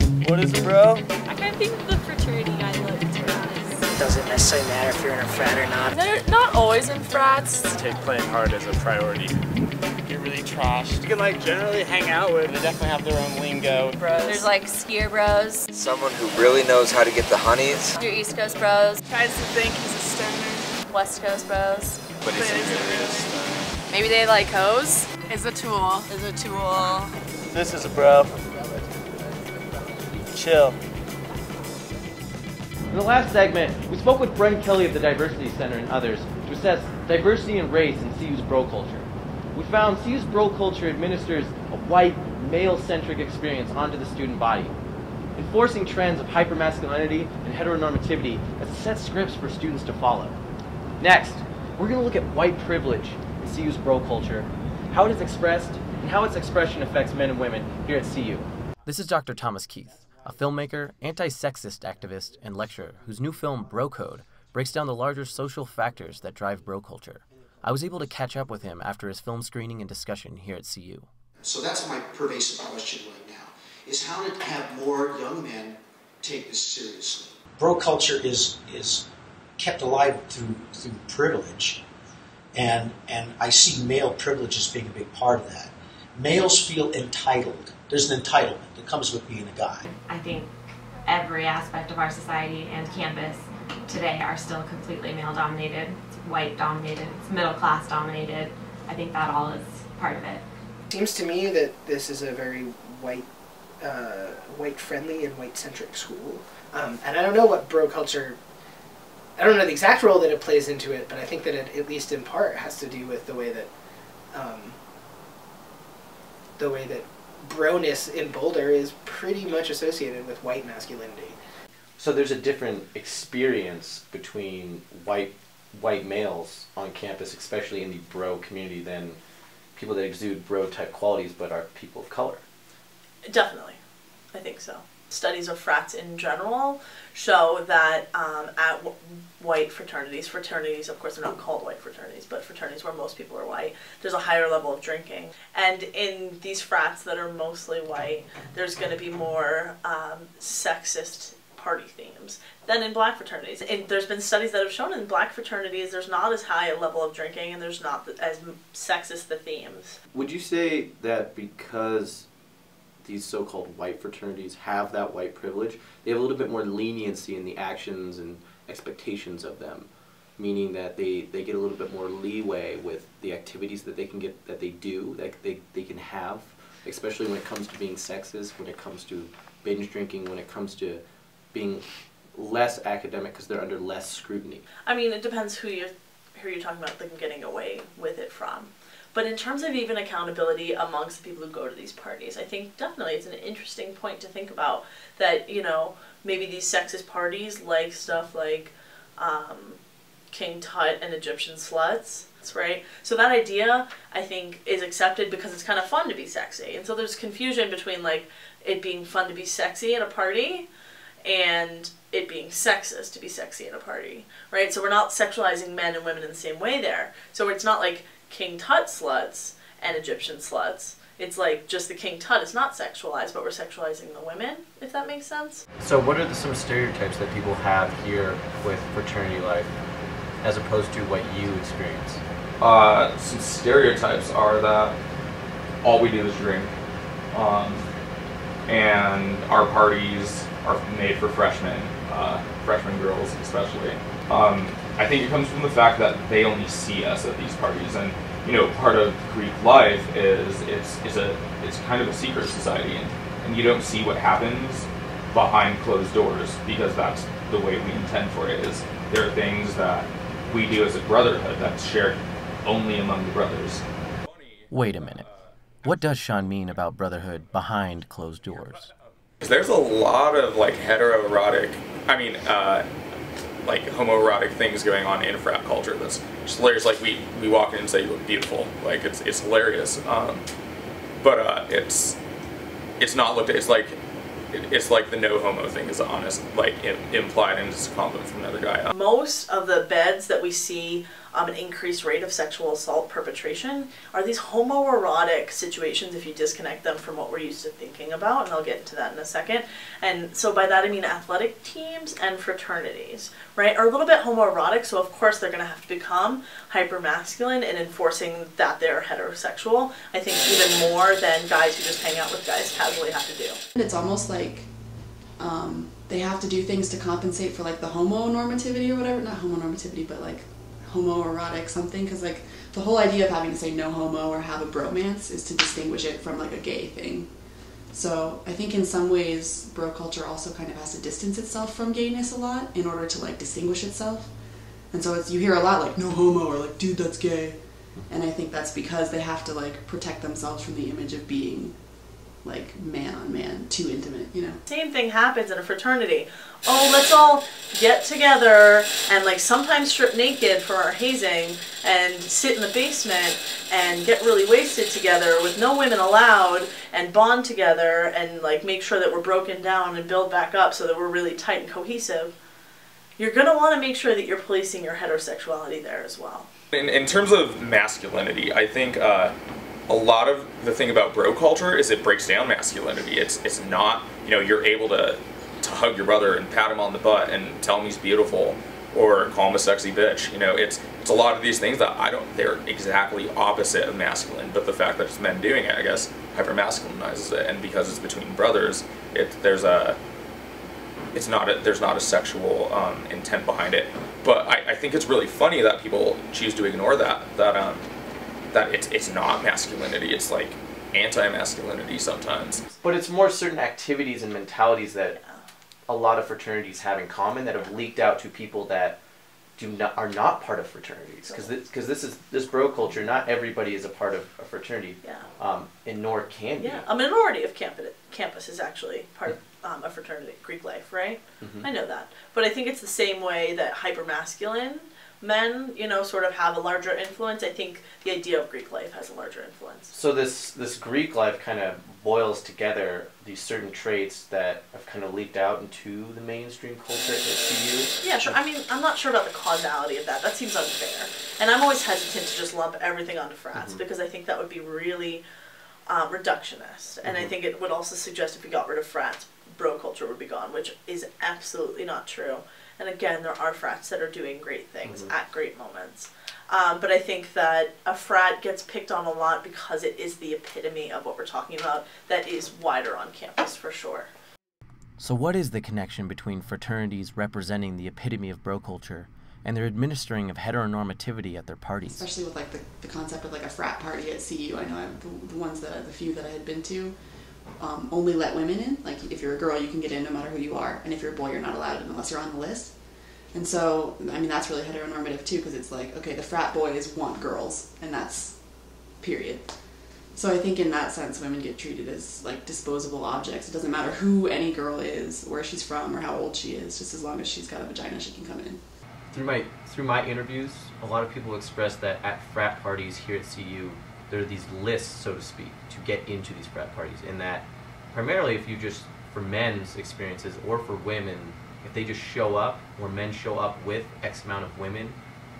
What is it, bro? I kind of think the fraternity guy looked, to be honest. It doesn't necessarily matter if you're in a frat or not. They're not always in frats. Take playing hard as a priority. Get really trashed. You can like generally hang out with. They definitely have their own lingo. Bros. There's like skier bros. Someone who really knows how to get the honeys. Your East Coast bros. Tries to think he's a stoner. West Coast bros. But is he really? Maybe they like hoes. Is a tool. Is a tool. This is a bro. Chill. In the last segment, we spoke with Bren Kelly of the Diversity Center and others to assess diversity and race in CU's bro culture. We found CU's bro culture administers a white, male-centric experience onto the student body, enforcing trends of hyper-masculinity and heteronormativity as a set scripts for students to follow. Next, we're going to look at white privilege in CU's bro culture, how it is expressed, and how its expression affects men and women here at CU. This is Dr. Thomas Keith, a filmmaker, anti-sexist activist, and lecturer whose new film, Bro Code, breaks down the larger social factors that drive bro culture. I was able to catch up with him after his film screening and discussion here at CU. So that's my pervasive question right now, is how to have more young men take this seriously. Bro culture is kept alive through privilege, and I see male privilege as being a big part of that. Males feel entitled. There's an entitlement that comes with being a guy. I think every aspect of our society and campus today are still completely male-dominated. It's white-dominated. It's middle-class dominated. I think that all is part of it. It seems to me that this is a very white-friendly and white-centric school. And I don't know what bro culture, I don't know the exact role that it plays into it, but I think that it, at least in part, has to do with the way that broness in Boulder is pretty much associated with white masculinity. So there's a different experience between white males on campus, especially in the bro community, than people that exude bro-type qualities but are people of color. Definitely. I think so. Studies of frats in general show that at white fraternities, of course they're not called white fraternities, but fraternities where most people are white, there's a higher level of drinking. And in these frats that are mostly white, there's going to be more sexist party themes than in black fraternities. And there's been studies that have shown in black fraternities there's not as high a level of drinking and there's not as sexist the themes. Would you say that because these so-called white fraternities have that white privilege, they have a little bit more leniency in the actions and expectations of them, meaning that they get a little bit more leeway with the activities that they can get, that they do, that they can have, especially when it comes to being sexist, when it comes to binge drinking, when it comes to being less academic because they're under less scrutiny? I mean, it depends who you're talking about them getting away with it from. But in terms of even accountability amongst the people who go to these parties, I think definitely it's an interesting point to think about that, you know, maybe these sexist parties like stuff like King Tut and Egyptian sluts, right? So that idea, I think, is accepted because it's kind of fun to be sexy. And so there's confusion between like it being fun to be sexy at a party and it being sexist to be sexy at a party, right? So we're not sexualizing men and women in the same way there. So it's not like King Tut sluts and Egyptian sluts. It's like just the King Tut is not sexualized, but we're sexualizing the women, if that makes sense. So what are some stereotypes that people have here with fraternity life as opposed to what you experience? Some stereotypes are that all we do is drink, and our parties are made for freshmen, freshman girls especially. I think it comes from the fact that they only see us at these parties, and you know, part of Greek life is it's kind of a secret society, and you don't see what happens behind closed doors because that's the way we intend for it. Is there are things that we do as a brotherhood that's shared only among the brothers. Wait a minute. What does Sean mean about brotherhood behind closed doors? There's a lot of like heteroerotic, like homoerotic things going on in frat culture that's just hilarious. Like we walk in and say you look beautiful, like it's hilarious, but it's not looked at. It's like the no homo thing is honest, like implied, and it's a compliment from another guy. Most of the beds that we see an increased rate of sexual assault perpetration are these homoerotic situations if you disconnect them from what we're used to thinking about, and I'll get into that in a second. And so by that I mean athletic teams and fraternities, right, are a little bit homoerotic, so of course they're going to have to become hyper-masculine in enforcing that they're heterosexual, I think even more than guys who just hang out with guys casually have to do. It's almost like they have to do things to compensate for like the homonormativity or whatever, not homonormativity, but like homoerotic something, because like the whole idea of having to say no homo or have a bromance is to distinguish it from like a gay thing. So I think in some ways bro culture also kind of has to distance itself from gayness a lot in order to like distinguish itself. And so you hear a lot like no homo or like dude that's gay, and I think that's because they have to like protect themselves from the image of being like man on man, too intimate, you know. Same thing happens in a fraternity. Oh, let's all get together and like sometimes strip naked for our hazing and sit in the basement and get really wasted together with no women allowed and bond together and like make sure that we're broken down and build back up so that we're really tight and cohesive. You're going to want to make sure that you're policing your heterosexuality there as well. In terms of masculinity, I think a lot of the thing about bro culture is it breaks down masculinity. It's not, you know, you're able to hug your brother and pat him on the butt and tell him he's beautiful or call him a sexy bitch. You know, it's a lot of these things that they're exactly opposite of masculine, but the fact that it's men doing it, I guess, hyper-masculinizes it, and because it's between brothers, there's not a sexual intent behind it. But I think it's really funny that people choose to ignore that it's not masculinity, it's like anti-masculinity sometimes. But it's more certain activities and mentalities that a lot of fraternities have in common that have leaked out to people that are not part of fraternities. Because this bro culture, not everybody is a part of a fraternity, and nor can be. Yeah, a minority of campus is actually part of a fraternity, Greek life, right? Mm-hmm. I know that. But I think it's the same way that hyper-masculine men, you know, sort of have a larger influence. I think the idea of Greek life has a larger influence. So this Greek life kind of boils together these certain traits that have kind of leaked out into the mainstream culture at CU? Yeah, sure. I mean, I'm not sure about the causality of that. That seems unfair. And I'm always hesitant to just lump everything onto frats, because I think that would be really reductionist. And I think it would also suggest if we got rid of frats, bro culture would be gone, which is absolutely not true. And again, there are frats that are doing great things at great moments. But I think that a frat gets picked on a lot because it is the epitome of what we're talking about that is wider on campus, for sure. So what is the connection between fraternities representing the epitome of bro culture and their administering of heteronormativity at their parties? Especially with like the concept of like a frat party at CU. I know the few that I had been to only let women in. Like if you're a girl, you can get in no matter who you are, and if you're a boy, you're not allowed in unless you're on the list. And so, I mean, that's really heteronormative too, because it's like, okay, the frat boys want girls, and that's period. So I think in that sense, women get treated as like disposable objects. It doesn't matter who any girl is, where she's from, or how old she is. Just as long as she's got a vagina, she can come in. Through my interviews, a lot of people express that at frat parties here at CU, there are these lists, so to speak, to get into these frat parties. And that primarily, if you just, for men's experiences or for women, if they just show up, or men show up with X amount of women,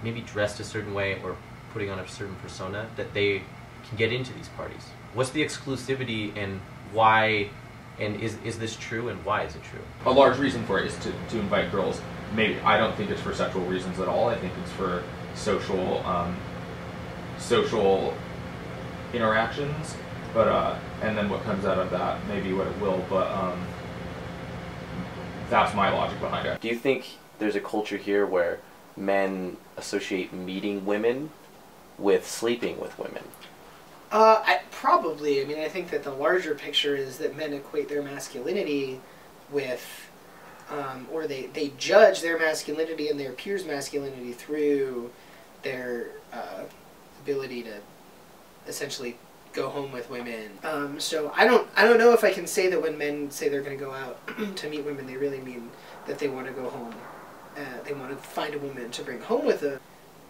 maybe dressed a certain way or putting on a certain persona, that they can get into these parties. What's the exclusivity, and why, and is this true, and why is it true? A large reason for it is to invite girls. Maybe, I don't think it's for sexual reasons at all. I think it's for social interactions, but and then what comes out of that may be what it will, but that's my logic behind it. Do you think there's a culture here where men associate meeting women with sleeping with women? Probably. I mean, I think that the larger picture is that men equate their masculinity with, or they judge their masculinity and their peers' masculinity through their ability to essentially go home with women. So I don't know if I can say that when men say they're going to go out to meet women, they really mean that they want to go home. They want to find a woman to bring home with them.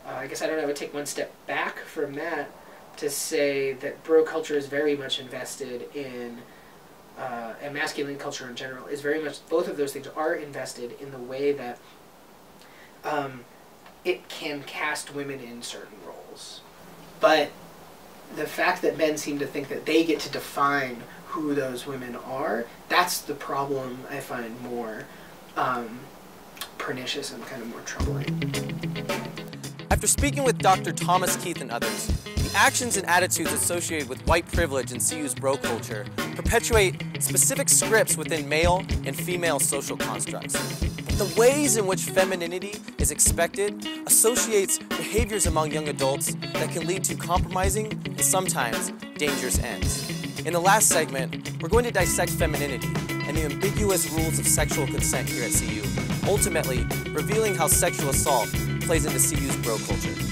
I guess I don't know. I would take one step back from that to say that bro culture is very much invested in, and masculine culture in general is very much, both of those things are invested in the way that it can cast women in certain roles. But the fact that men seem to think that they get to define who those women are, that's the problem I find more pernicious and kind of more troubling. After speaking with Dr. Thomas Keith and others, the actions and attitudes associated with white privilege in CU's bro culture perpetuate specific scripts within male and female social constructs. But the ways in which femininity is expected associates behaviors among young adults that can lead to compromising and sometimes dangerous ends. In the last segment, we're going to dissect femininity and the ambiguous rules of sexual consent here at CU, ultimately revealing how sexual assault plays into CU's bro culture.